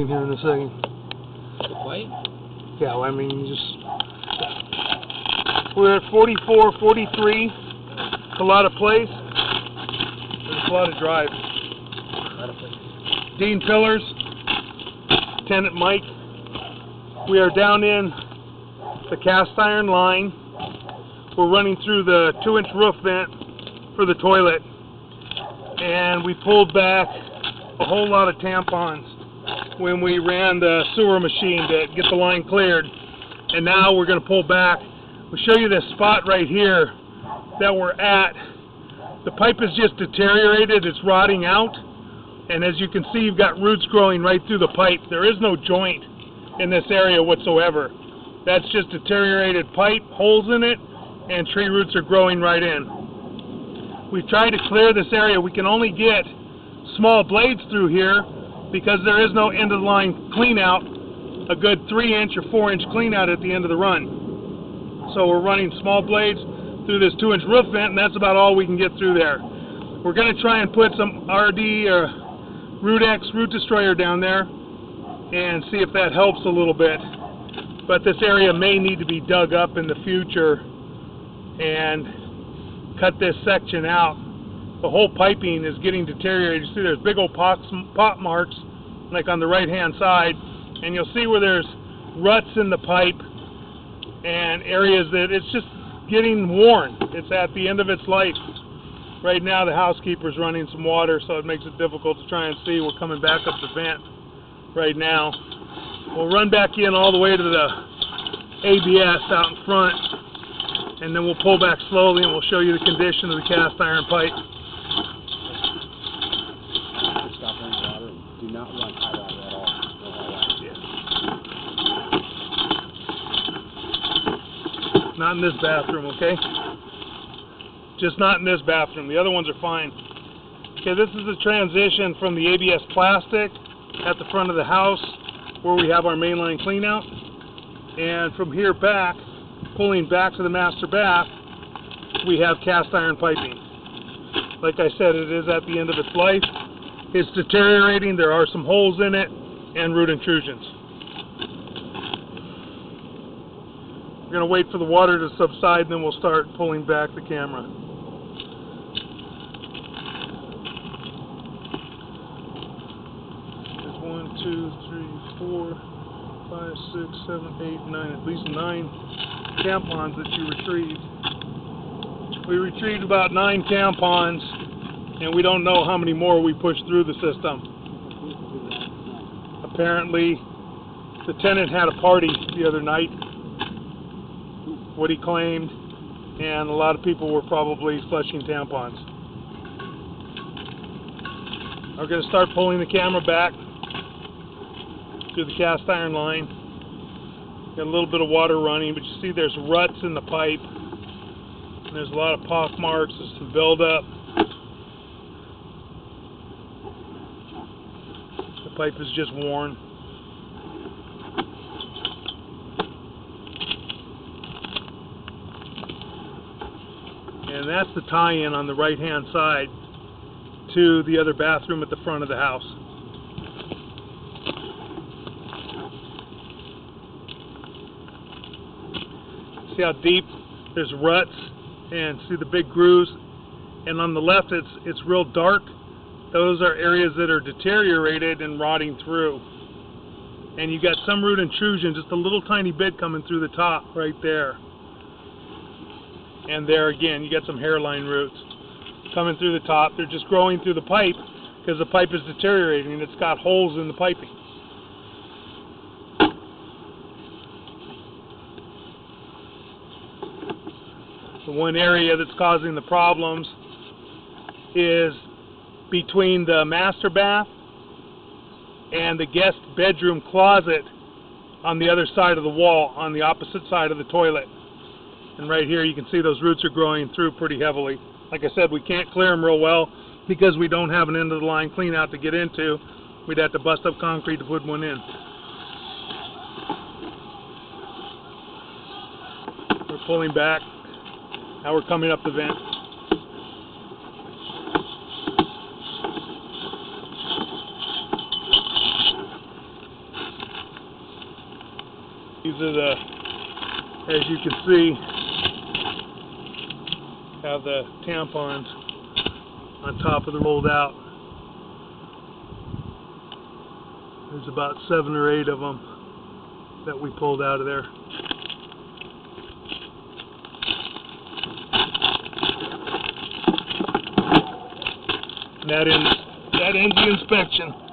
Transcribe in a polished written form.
in here in a second. White? Yeah, well, I mean, we're at 4443 Callada Place. There's a lot of drive. Dean Pillars, Lieutenant Mike. We are down in the cast iron line. We're running through the 2-inch roof vent for the toilet, and we pulled back a whole lot of tampons when we ran the sewer machine to get the line cleared. And now we're going to pull back. We'll show you this spot right here that we're at. The pipe is just deteriorated, it's rotting out, and as you can see, you've got roots growing right through the pipe. There is no joint in this area whatsoever. That's just deteriorated pipe, holes in it, and tree roots are growing right in. We've tried to clear this area. We can only get small blades through here because there is no end of the line clean out, a good 3-inch or 4-inch clean out at the end of the run. So we're running small blades through this 2-inch roof vent, and that's about all we can get through there. We're going to try and put some RD or Root-X root destroyer down there and see if that helps a little bit. But this area may need to be dug up in the future and cut this section out. The whole piping is getting deteriorated. You see there's big old pot marks like on the right hand side, and you'll see where there's ruts in the pipe and areas that it's just getting worn. It's at the end of its life. Right now the housekeeper's running some water, so it makes it difficult to try and see. We're coming back up the vent right now. We'll run back in all the way to the ABS out in front, and then we'll pull back slowly and we'll show you the condition of the cast iron pipe. Stop running water and do not run hot water at all. No hot water. Yeah. Not in this bathroom, okay? Just not in this bathroom. The other ones are fine. Okay, this is the transition from the ABS plastic at the front of the house where we have our mainline cleanout, and from here back, pulling back to the master bath, we have cast iron piping. Like I said, it is at the end of its life. It's deteriorating. There are some holes in it and root intrusions. We're going to wait for the water to subside, and then we'll start pulling back the camera. There's 1, 2, 3, 4, 5, 6, 7, 8, 9, at least 9 tampons that you retrieved. We retrieved about 9 tampons, and we don't know how many more we pushed through the system. Apparently, the tenant had a party the other night, what he claimed, and a lot of people were probably flushing tampons. We're going to start pulling the camera back through the cast iron line. Got a little bit of water running, but you see there's ruts in the pipe, and there's a lot of pock marks, there's some buildup. The pipe is just worn. And that's the tie-in on the right-hand side to the other bathroom at the front of the house. See how deep there's ruts, and see the big grooves. And on the left, it's real dark. Those are areas that are deteriorated and rotting through. And you got some root intrusion, just a little tiny bit coming through the top right there. And there again, you got some hairline roots coming through the top. They're just growing through the pipe because the pipe is deteriorating and it's got holes in the piping. The one area that's causing the problems is between the master bath and the guest bedroom closet on the other side of the wall, on the opposite side of the toilet. And right here you can see those roots are growing through pretty heavily. Like I said, we can't clear them real well because we don't have an end of the line clean out to get into. We'd have to bust up concrete to put one in. We're pulling back. Now we're coming up the vent. These are the, as you can see, have the tampons on top of the rolled out. There's about 7 or 8 of them that we pulled out of there. And that ends the inspection.